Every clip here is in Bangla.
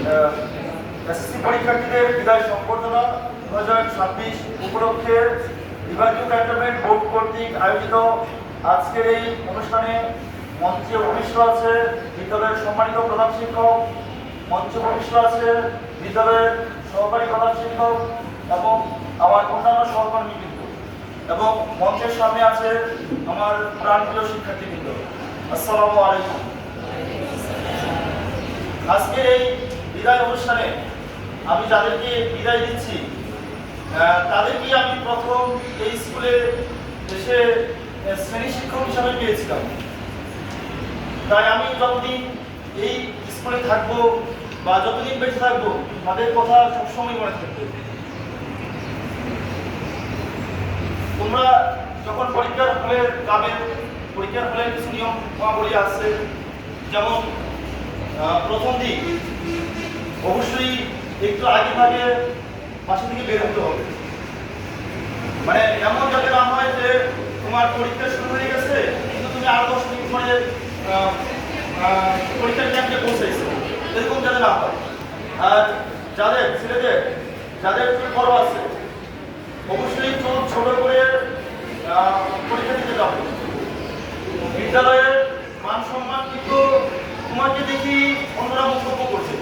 এসএসসি পরীক্ষার্থীদের বিদায় সম্বর্ধনা 2026 উপলক্ষে বিভাগীয় ক্যান্টনমেন্ট বোর্ড কর্তৃক আয়োজিত আজকের এই অনুষ্ঠানে মঞ্চে উপবিষ্ট আছে বিদ্যালয়ের সম্মানিত প্রধান শিক্ষক, মঞ্চে উপবিষ্ট আছে বিদ্যালয়ের সহকারী প্রধান শিক্ষক এবং আমার অন্যান্য সহকর্মীবৃন্দ, এবং মঞ্চের সামনে আছে আমার প্রাণপ্রিয় শিক্ষার্থীবৃন্দ। আসসালামু আলাইকুম। আজকের এই বিদায় অনুষ্ঠানে আমি যাদেরকে বিদায় দিচ্ছি তাদেরকে আমি প্রথম এই স্কুলে এসে শ্রেণী শিক্ষক হিসাবে পেয়েছিলাম। তাই আমি যতদিন এই স্কুলে থাকবো বা যতদিন বেঁচে থাকবো তাদের কথা সবসময় মনে থাকবে। তোমরা যখন পরীক্ষার হলে যাবে, পরীক্ষার হলে কিছু নিয়মাবলী আছে, যেমন প্রথম দিন অবশ্যই একটু আগে ভাগে বাসা থেকে বের হতে হবে। মানে এমন যাতে না হয় যে তোমার পরীক্ষা শুরু হয়ে গেছে কিন্তু তুমি আরো 10 মিনিট পরে পরীক্ষার ক্যাম্পে পৌঁছেছো, এরকম যাতে না হয়। আর যাদের ছেলেদের যাদের বড় আছে অবশ্যই ছোট করে পরীক্ষা দিতে যাবে। বিদ্যালয়ের মান সম্মান কিন্তু তোমাকে দেখি অন্যরা মন্তব্য করছে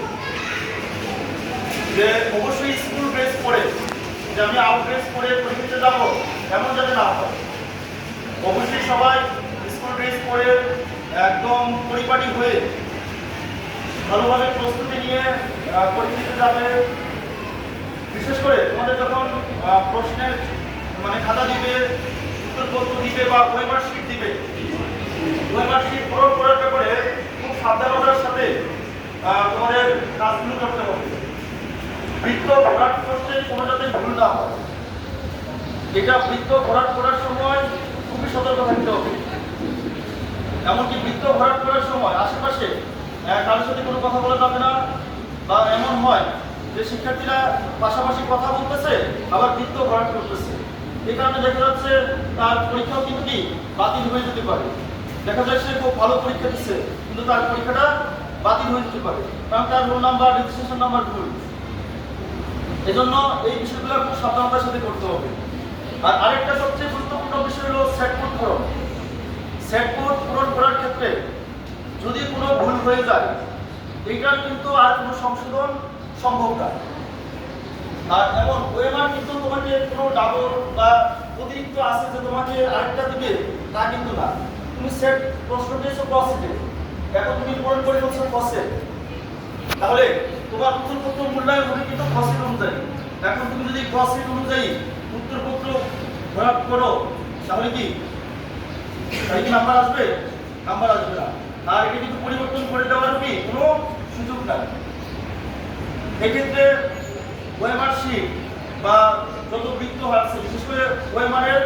যে অবশ্যই স্কুল ড্রেস পরে, যে আমি আউট ড্রেস পরে পরীক্ষাতে যাবো, এমন যাতে না হয়। অবশ্যই সবাই স্কুল ড্রেস পরে একদম পরিপাটি হয়ে ভালোভাবে প্রস্তুতি নিয়ে পরীক্ষাতে যাবে। বিশেষ করে তোমাদের যখন প্রশ্নের খাতা দিবে, উত্তরপত্র দিবে বা ওয়েমার শিট দিবে, ওয়েমার শিট পূরণ করার ব্যাপারে খুব সাবধানতার সাথে তোমাদের কাজগুলো করতে হবে। বৃত্ত ভরাট করতে কোনো যাতে ভুল না হয়, এটা বৃত্ত ভরাট করার সময় খুবই সতর্ক থাকতে হবে। এমনকি বৃত্ত ভরাট করার সময় আশেপাশে কারোর সাথে কোনো কথা বলা যাবে না, বা এমন হয় যে শিক্ষার্থীরা পাশাপাশি কথা বলতেছে আবার বৃত্ত ভরাট করতেছে, এই কারণে দেখা যাচ্ছে তার পরীক্ষাও কিন্তু কি বাতিল হয়ে যেতে পারে। দেখা যায় সে খুব ভালো পরীক্ষা দিচ্ছে কিন্তু তার পরীক্ষাটা বাতিল হয়ে যেতে পারে, কারণ তার রোল নাম্বার, রেজিস্ট্রেশন নাম্বার ভুল। এজন্য এই বিষয়গুলো খুব সাবধানতার সাথে করতে হবে। আর আরেকটা সবচেয়ে গুরুত্বপূর্ণ বিষয় হলো সেট কোড পূরণ। সেট কোড পূরণ করার ক্ষেত্রে যদি কোনো ভুল হয়ে যায় এইটার কিন্তু আর কোনো সংশোধন সম্ভব না। আর এমন ওয়েমার কিন্তু তোমাকে কোনো ডাবল বা অতিরিক্ত আছে যে তোমাকে আরেকটা দিবে তা কিন্তু না। তুমি সেট প্রশ্ন দিয়েছো ক্রসেটে, এখন তুমি পূরণ করে ফেলছো ক্রসেট, তাহলে তোমার উত্তরপত্র মূল্যায়ন হবে কিন্তু ক্রসেট অনুযায়ী। এখন তুমি যদি ক্রসেট অনুযায়ী উত্তরপত্র ভরাট করো তাহলে কি নাম্বার আসবে? নাম্বার আসবে না। আর এটা কিন্তু পরিবর্তন করে দেওয়ার কি কোনো সুযোগ নাই। এক্ষেত্রে ওয়েমার শিট বা যত বৃত্ত আছে, বিশেষ করে ওয়েমারের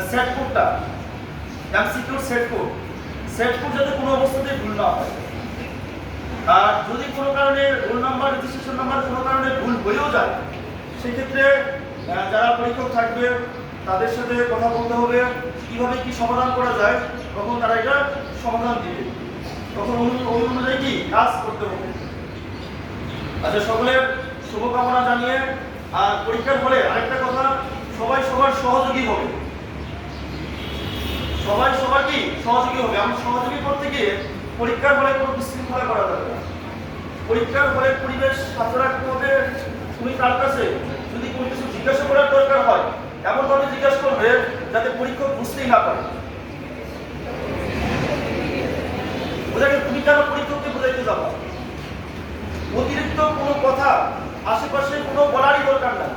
সেট কোডটা, এমসিকিউর সেট কোড যাতে কোনো অবস্থাতেই ভুল না হয়। আর যদি কোনো কারণে রোল নাম্বার, রেজিস্ট্রেশন নাম্বার কোনো কারণে ভুল হয়েও যায়, সেক্ষেত্রে যারা পরীক্ষক থাকবে তাদের সাথে কথা বলতে হবে কিভাবে কি সমাধান করা যায়, তখন তারা এটা সমাধান দিবে, তখন ওই অনুযায়ী কি কাজ করতে হবে। আচ্ছা, সকলের শুভকামনা জানিয়ে আর পরীক্ষার হলে আরেকটা কথা, সবাই সবার সহযোগী হবে। সবাই সবার কি সহযোগী হবে। আমি সহযোগী করতে গিয়ে পরীক্ষার হলে কোনো বিশৃঙ্খলা করা যাবে না। পরীক্ষার হলে পরিবেশ সাথে রাখতে হবে। তুমি তার কাছে যদি কোনো কিছু জিজ্ঞাসা করার দরকার হয় এমনভাবে জিজ্ঞাসা করবে যাতে পরীক্ষক বুঝতেই না পারে। তুমি কেন পরীক্ষককে বোঝাইতে যাবা? অতিরিক্ত কোনো কথা আশেপাশে কোনো বলারই দরকার নাই।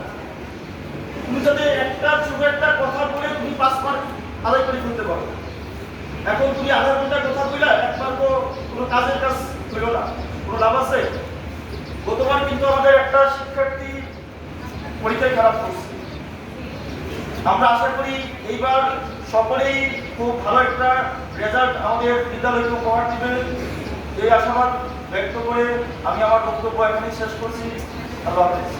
তুমি যাতে একটা ছোট একটা কথা বলে তুমি 5 মার্ক আদায় করে ফেলতে পারো। এখন তুমি আধা ঘন্টা কথা বলে একবার তো কোনো কাজের কাজ হইল না, কোনো লাভ আছে? গতবার কিন্তু আমাদের একটা শিক্ষার্থী পরীক্ষায় খারাপ করছে। আমরা আশা করি এইবার সকলেই খুব ভালো একটা রেজাল্ট আমাদের বিদ্যালয়কে উপহার দিবে, এই আশাবাদ ব্যক্ত করে আমি আমার বক্তব্য এখানেই শেষ করছি। আল্লাহ হাফেজ।